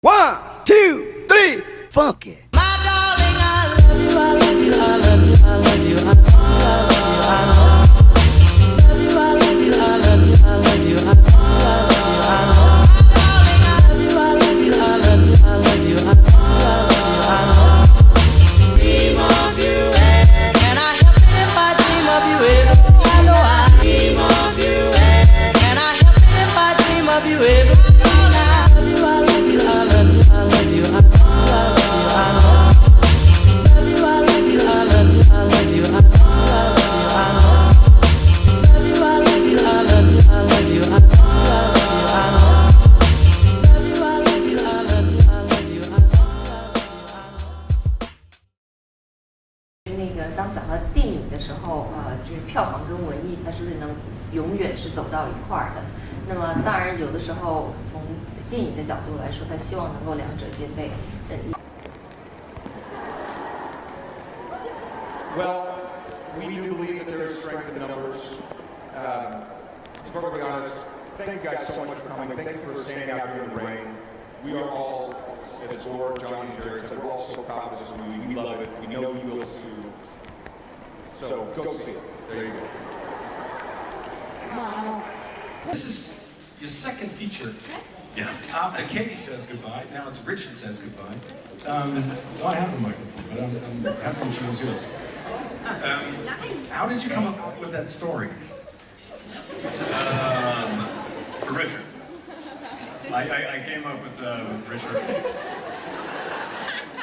1, 2, 3, funky. My darling, I love you, I love you, I love you, I love you, I love you, I love you, I love you, I love you, I love you, I love you, I love you, I love you, I love you, I love you, I love you, I love you, I love you, I love you. Dream of you, can I help it if I dream of you every day? I know I dream of you, can I help it if I dream of you every day?当讲到电影的时候，就是票房跟文艺，它是不是能永远是走到一块儿的？那么当然，有的时候从电影的角度来说，他希望能够两者兼备。Well, we do believe that there is strength in numbers. To be perfectly honest, thank you guys so much for coming. Thank you for standing out here in the rain. We are all, as Gore, Johnny, and Jared said, we're all so proud of this movie. We love it. We know you will too. So go see it. There you go. This is your second feature. Yeah. After Katie says goodbye, now it's Richard says goodbye. Well, I have a microphone, but I'm happy to choose yours. How did you come up with that story? For Richard. I came up with Richard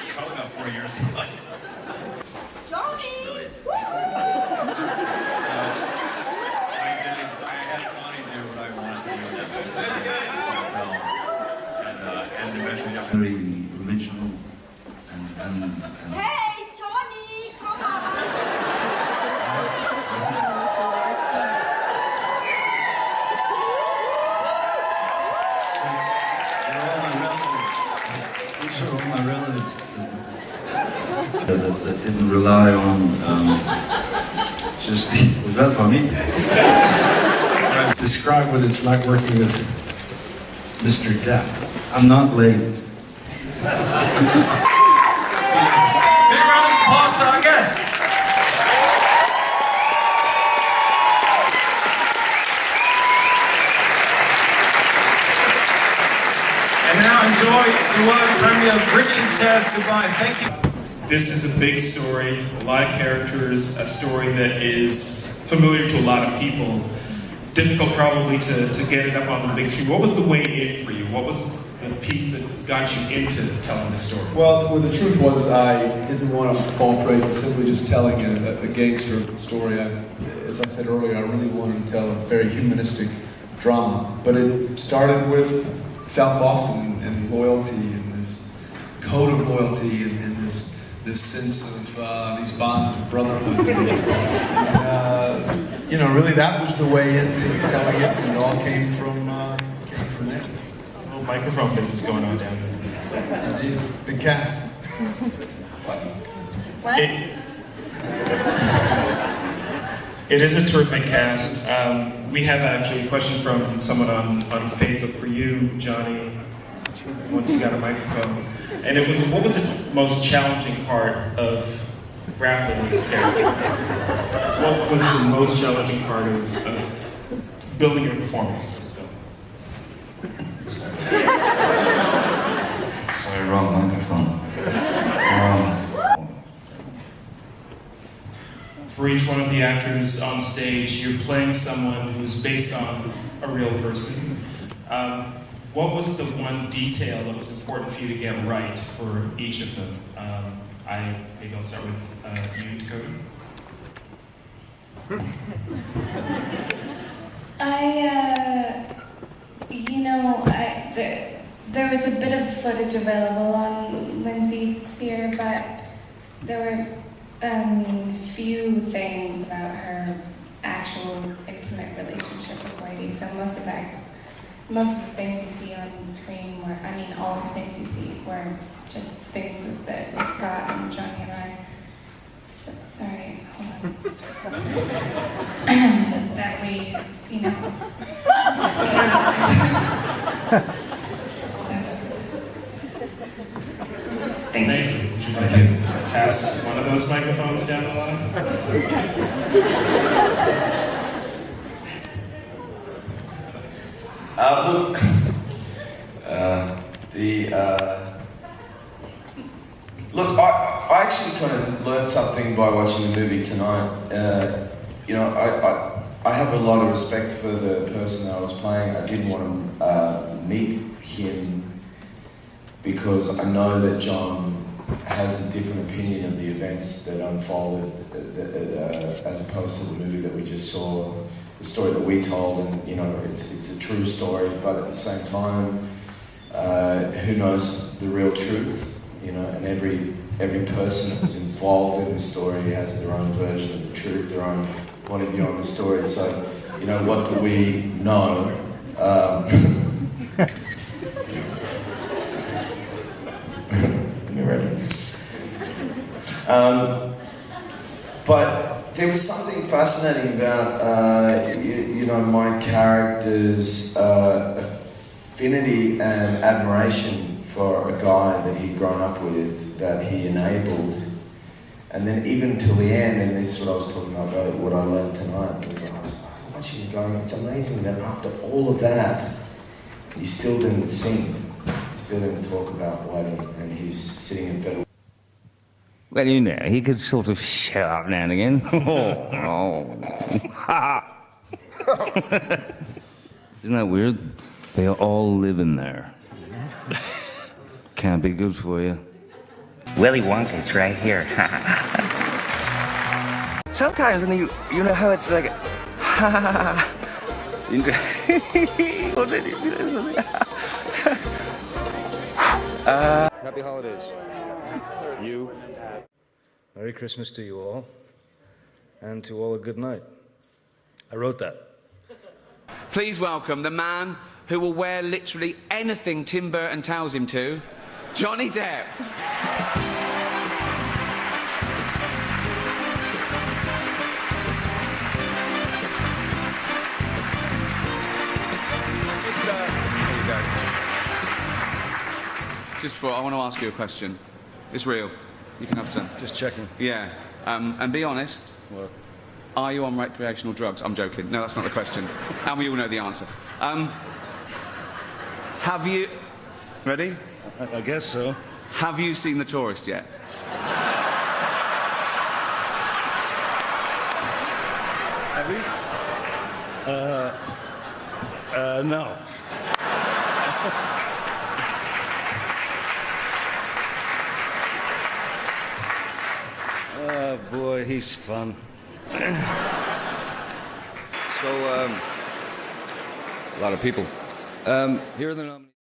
probably about 4 years ago. Johnny! I had Johnny do what I wanted to do. And eventually got very original and Hey, Johnny! Come on! these are all my relatives that didn't rely on just was that funny? Describe what it's like working with Mr. Depp. I'm not late. Big round of applause to our guests. And now enjoy the world premiere of Richard Says Goodbye. Thank you. This is a big story, a lot of characters, a story that is familiar to a lot of people. Difficult probably to get it up on the big screen. What was the way in for you? What was the piece that got you into telling the story? Well, the truth was I didn't want to fall prey to simply just telling a gangster story. As I said earlier, I really wanted to tell a very humanistic drama. But it started with South Boston and loyalty and this code of loyalty and this sense of these bonds of brotherhood. Really that was the way into telling it, and it all came from there. A little microphone business going on down there. Indeed. Big cast. What? It is a terrific cast. We have actually a question from someone on Facebook for you, Johnny, once you got a microphone. And it was, what was the most challenging part of grappling with this character? What was the most challenging part of building your performance for this film? Sorry, wrong microphone. For each one of the actors on stage, you're playing someone who's based on a real person. What was the one detail that was important for you to get right for each of them? Maybe I'll start with you, Dakota. There was a bit of footage available on Lindsay's here, but there were few things about her actual intimate relationship with Whitey. So most of the things you see on screen were, all of the things you see were just things that Scott and Johnny and I. Sorry, hold on. That we, Thank you. Would you like to pass one of those microphones down the line? Look, I actually kind of learned something by watching the movie tonight. You know, I have a lot of respect for the person that I was playing. I didn't want to meet him because I know that John has a different opinion of the events that unfolded as opposed to the movie that we just saw, the story that we told, and you know, it's a true story, but at the same time, who knows the real truth? You know, and every person that was involved in the story has their own version of the truth, their own point of view on the story. So, you know, what do we know? Get ready. But there was something fascinating about, you know, my character's affinity and admiration for a guy that he'd grown up with, that he enabled. And then even till the end, and this is what I was talking about what I learned tonight, was like, watching him going, it's amazing that after all of that, he still didn't sing, he still didn't talk about wedding, and he's sitting in federal. Well, you know, he could sort of show up now and again. Isn't that weird? They all live in there. Can't be good for you. Willy Wonka's right here. Sometimes when you know how it's like, Happy holidays. You. Merry Christmas to you all. And to all a good night. I wrote that. Please welcome the man who will wear literally anything Tim Burton tells him to, Johnny Depp. Just before, I want to ask you a question. It's real. You can have some. Just checking. Yeah. And be honest. What? Are you on recreational drugs? I'm joking. No, that's not the question. And we all know the answer. Have you... Ready? I guess so. Have you seen The Tourist yet? Have you? No. Oh, boy, he's fun. So, a lot of people. Here are the nominees.